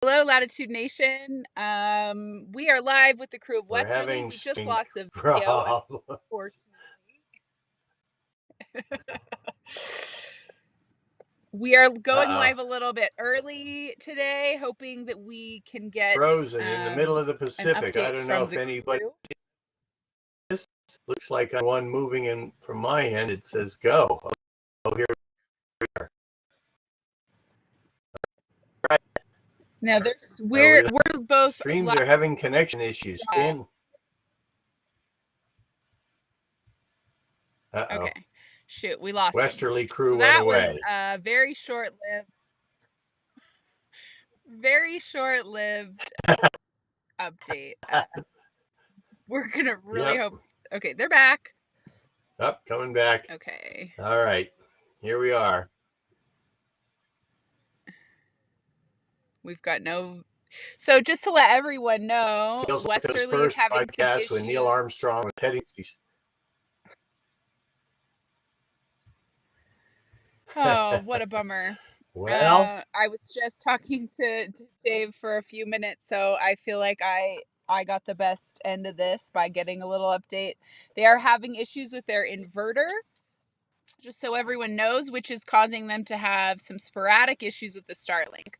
Hello, Latitude Nation. We are live with the crew of We're Westerly. having We just lost a video, unfortunately. We are going live a little bit early today, hoping that we can get frozen in the middle of the Pacific. I don't know if anybody. This looks like I'm one moving in from my end. It says go. Oh, here we are. Right. Now we're both streams are having connection issues. Okay. Shoot, we lost Westerly crew so that went away. was a very short-lived update. We're gonna really hope. Okay, they're back. Coming back. Okay. All right, here we are. We've got no. So just to let everyone know, Westerly is having some issues. When Neil Armstrong was heading. Oh, what a bummer. Well, I was just talking to Dave for a few minutes, so I feel like I got the best end of this by getting a little update. They are having issues with their inverter, just so everyone knows, which is causing them to have some sporadic issues with the Starlink.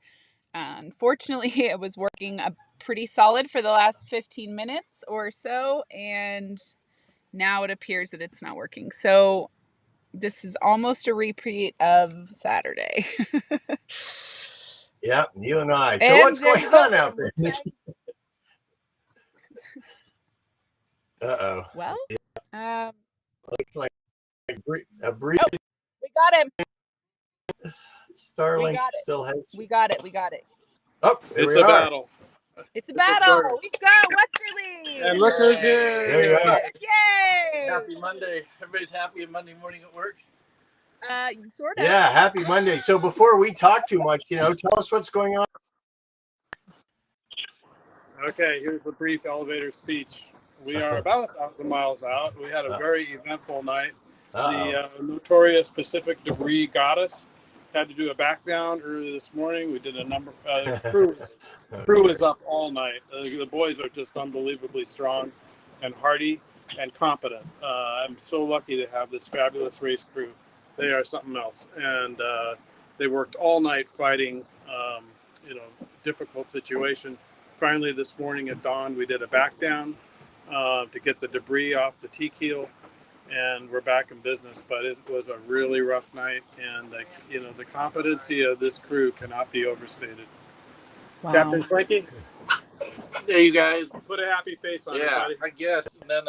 Unfortunately, it was working pretty solid for the last 15 minutes or so, and now it appears that it's not working. So this is almost a repeat of Saturday. Yeah, you and I. So what's going on out there? Uh-oh. Well, looks like a we breeze. got him. Starlink still has. We got it. Oh, it's a battle. It's a battle. We've got Westerly. And look who's here. There you are. Yay! Happy Monday. Everybody's happy Monday morning at work? Sort of. Yeah, happy Monday. So before we talk too much, tell us what's going on. Okay, here's the brief elevator speech. We are about 1,000 miles out. We had a very eventful night. The notorious Pacific debris got us. Had to do a back down early this morning. We did a number. Crew is up all night. The boys are just unbelievably strong and hardy and competent. I'm so lucky to have this fabulous race crew. They are something else, and they worked all night fighting, difficult situation. Finally, this morning at dawn, we did a back down to get the debris off the T-keel, and we're back in business. But it was a really rough night, and the competency of this crew cannot be overstated. Wow. Captain Frankie, there you guys put a happy face on it, buddy. I guess. And then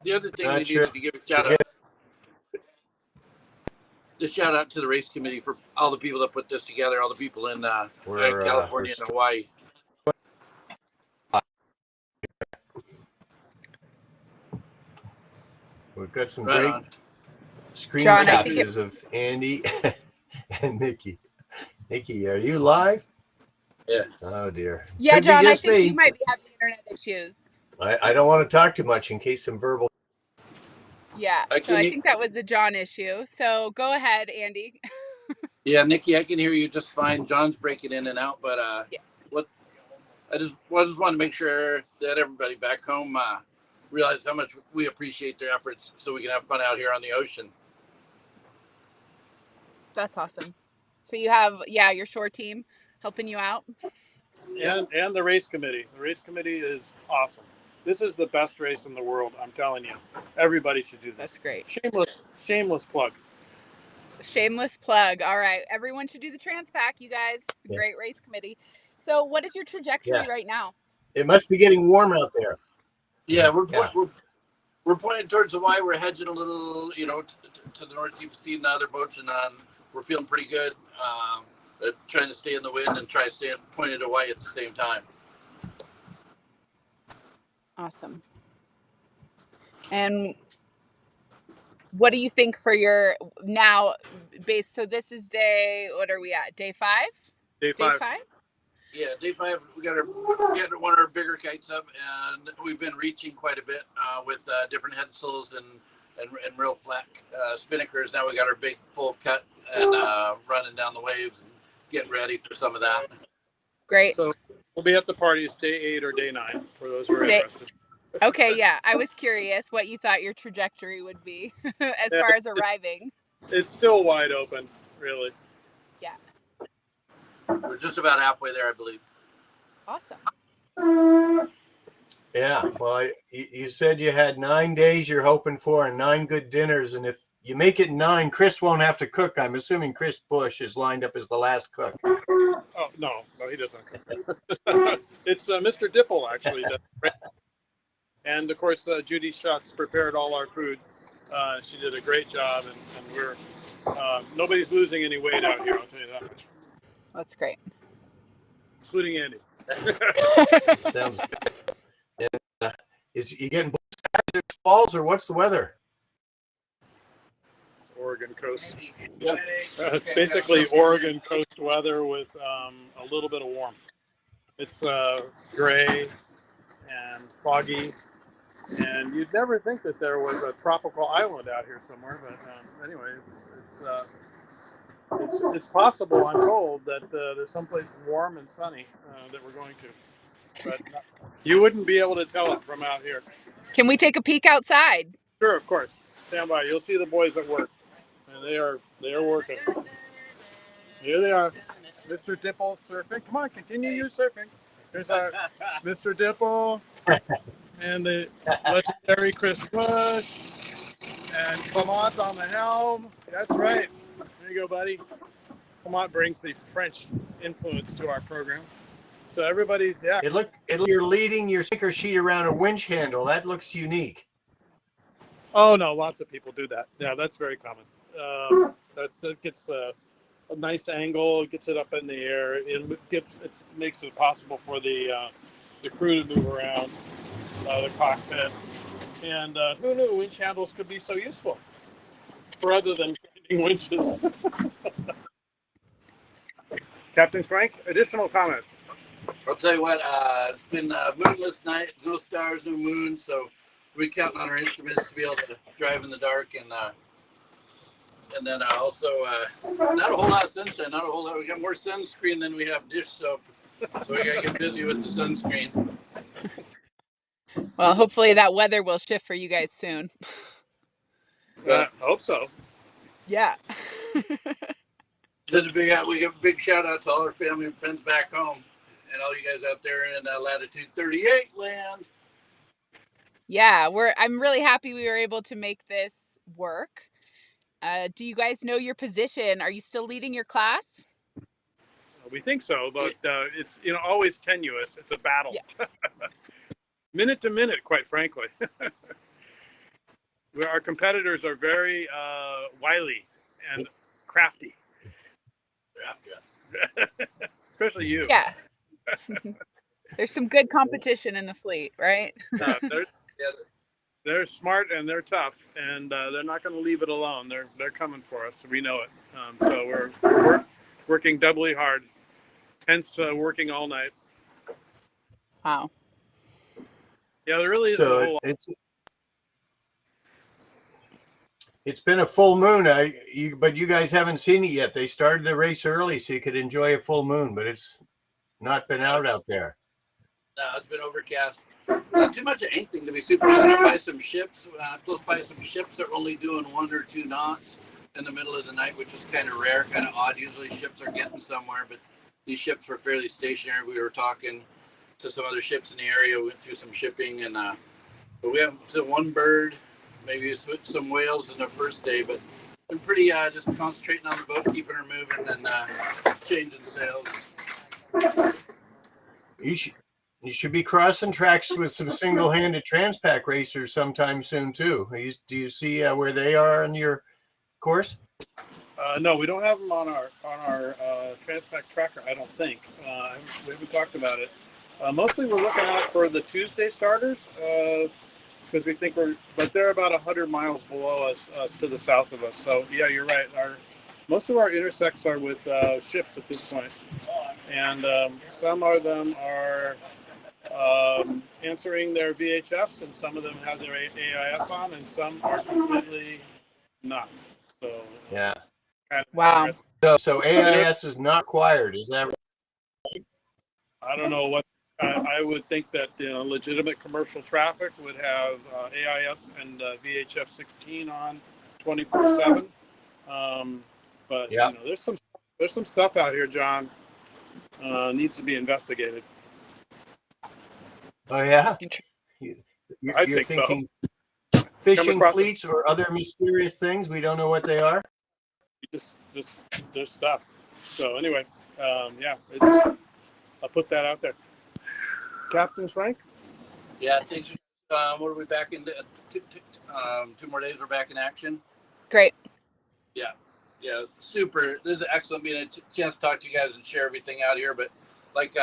the other thing we needed to give a shout out. Just shout out to the race committee for all the people that put this together, all the people in California and Hawaii. We've got some great screen captures of Andy and Nikki. Nikki, are you live? Yeah. Oh, dear. Yeah, could John, I think you might be having internet issues. I don't want to talk too much in case some verbal. Yeah, I think that was a John issue. So go ahead, Andy. Yeah, Nikki, I can hear you just fine. John's breaking in and out, but I just want to make sure that everybody back home realize how much we appreciate their efforts so we can have fun out here on the ocean. That's awesome. So you have, your shore team helping you out? And the race committee. The race committee is awesome. This is the best race in the world, I'm telling you. Everybody should do this. That's great. Shameless plug. Shameless plug. All right. Everyone should do the Transpac, you guys. It's a great race committee. So what is your trajectory right now? It must be getting warm out there. Yeah, we're pointing towards Hawaii. We're hedging a little, to the north. You've seen the other boats, and we're feeling pretty good. Trying to stay in the wind and try to stay pointed Hawaii at the same time. Awesome. And what do you think for your now base? So this is what are we at? Day 5? Day 5? Yeah, day 5. We got one of our bigger kites up, and we've been reaching quite a bit with different headsails and real flat spinnakers. Now we got our big full cut and running down the waves and getting ready for some of that. Great. So we'll be at the parties day 8 or day 9 for those who are interested. Okay, yeah. I was curious what you thought your trajectory would be as far as arriving. It's still wide open, really. Yeah. We're just about halfway there, I believe. Awesome. Yeah. Well, you said you had 9 days you're hoping for and 9 good dinners. And if you make it 9, Chris won't have to cook. I'm assuming Chris Bush is lined up as the last cook. Oh, no, he doesn't cook. It's Mr. Dipple, actually. And, of course, Judy Schutz prepared all our food. She did a great job, and we're nobody's losing any weight out here, I'll tell you that much. That's great. Including Andy. Sounds good. And, is you getting falls or what's the weather? Oregon coast. Yeah. It's basically Oregon coast weather with a little bit of warmth. It's gray and foggy, and you'd never think that there was a tropical island out here somewhere. But anyway, it's possible. I'm told that there's someplace warm and sunny that we're going to, but you wouldn't be able to tell it from out here. Can we take a peek outside? Sure, of course. Stand by. You'll see the boys at work, and they are working. Here they are. Mr. Dipple surfing. Come on, continue your surfing. There's our Mr. Dipple and the legendary Chris Bush and Clement on the helm. That's right. There you go, buddy. Clement brings the French influence to our program. So everybody's, yeah. You're leading your sinker sheet around a winch handle. That looks unique. Oh, no, lots of people do that. Yeah, that's very common. That gets a nice angle, gets it up in the air. It makes it possible for the crew to move around the cockpit. And who knew winch handles could be so useful rather than grinding winches? Captain Frank, additional comments? I'll tell you what, it's been a moonless night, no stars, no moon, so we're counting on our instruments to be able to drive in the dark, and then also not a whole lot of sunshine, not a whole lot. We got more sunscreen than we have dish soap, so we gotta get busy with the sunscreen. Well, hopefully that weather will shift for you guys soon. I hope so. Yeah. So we give a big shout out to all our family and friends back home, and all you guys out there in Latitude 38 land. Yeah, I'm really happy we were able to make this work. Do you guys know your position? Are you still leading your class? We think so, but it's always tenuous. It's a battle. Yeah. Minute to minute, quite frankly. Our competitors are very wily and crafty. Especially you. Yeah. There's some good competition in the fleet, right? They're smart and they're tough, and they're not going to leave it alone. They're coming for us. We know it. So we're working doubly hard. Hence, working all night. Wow. Yeah, there really is a whole lot. It's been a full moon. But you guys haven't seen it yet. They started the race early so you could enjoy a full moon, but it's not been out there. No, it's been overcast. Not too much of anything, to be super honest. Close by some ships. Close by some ships that are only doing 1 or 2 knots in the middle of the night, which is kind of rare, kind of odd. Usually ships are getting somewhere, but these ships were fairly stationary. We were talking to some other ships in the area. We went through some shipping, and but we haven't seen one bird. Maybe some whales in the first day, but been pretty just concentrating on the boat, keeping her moving, and changing sails. You should be crossing tracks with some single-handed Transpac racers sometime soon too. Do you see where they are on your course? No, we don't have them on our Transpac tracker. I don't think we haven't talked about it. Mostly, we're looking out for the Tuesday starters because we think but they're about 100 miles below us to the south of us. So yeah, you're right. Most of our intersects are with ships at this point, and some of them are answering their VHFs, and some of them have their AIS on, and some are completely not. So yeah. Wow. So AIS is not required. Is that right? I don't know what. I would think that legitimate commercial traffic would have AIS and VHF 16 on 24/7. But Yeah. there's some stuff out here, John. Needs to be investigated. Oh yeah. I You're think thinking so. fishing fleets or other mysterious things. We don't know what they are. Just there's stuff. So anyway, yeah, I'll put that out there. Captain Frank? Yeah, thanks. What are we back in? 2 more days, we're back in action. Great. Yeah, super. This is excellent being a chance to talk to you guys and share everything out here. But like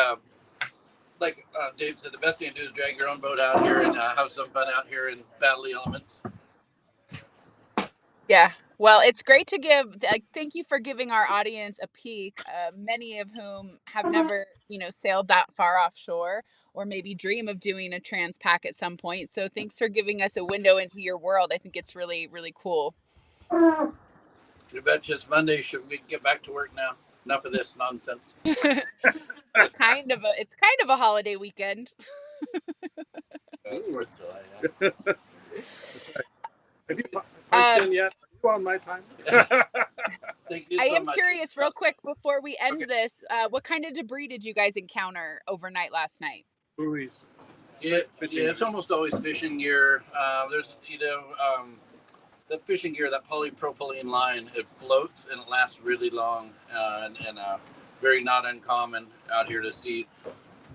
Dave said, the best thing to do is drag your own boat out here and have some fun out here and battle the elements. Yeah. Well, it's great to give. Thank you for giving our audience a peek. Many of whom have never, sailed that far offshore, or maybe dream of doing a Transpac at some point. So thanks for giving us a window into your world. I think it's really, really cool. You betcha. It's Monday. Should we get back to work now? Enough of this nonsense. It's kind of a holiday weekend. It's 4th of July. Yeah. Have you punched in yet? Are you on my time? Thank you I so am much. curious, real quick, before we end this, what kind of debris did you guys encounter overnight last night? Buoys. Yeah, it's almost always fishing gear. There's the fishing gear, that polypropylene line, it floats and it lasts really long, and very not uncommon out here to see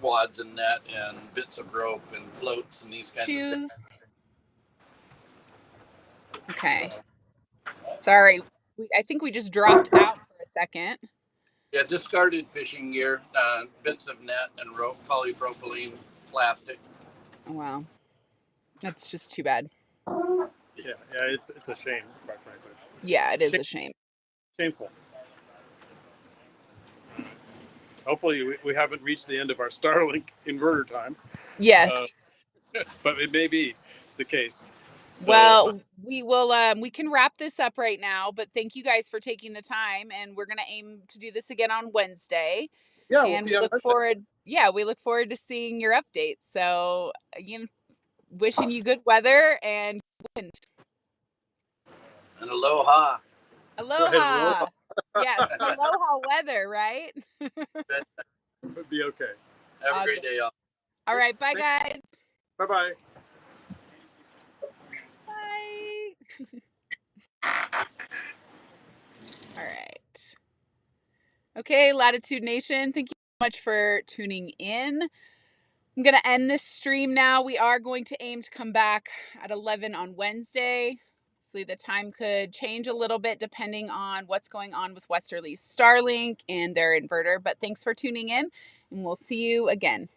wads and net and bits of rope and floats and these kinds of things. Okay. Sorry, I think we just dropped out for a second. Yeah, discarded fishing gear, bits of net and rope, polypropylene, plastic. Oh, wow. That's just too bad. Yeah, it's a shame, quite frankly. Yeah, it is a shame. Shameful. Hopefully, we haven't reached the end of our Starlink inverter time. Yes. But it may be the case. So, well, we will. We can wrap this up right now. But thank you guys for taking the time, and we're gonna aim to do this again on Wednesday. Yeah, and we look forward. Yeah, we look forward to seeing your updates. So, again, wishing you good weather and wind. And aloha. Aloha. Yes, aloha weather, right? Would be okay. Have a great day, y'all. All right, bye, guys. Bye-bye. Bye. All right. Okay, Latitude Nation, thank you so much for tuning in. I'm going to end this stream now. We are going to aim to come back at 11 on Wednesday. Obviously, the time could change a little bit depending on what's going on with Westerly's Starlink and their inverter. But thanks for tuning in, and we'll see you again.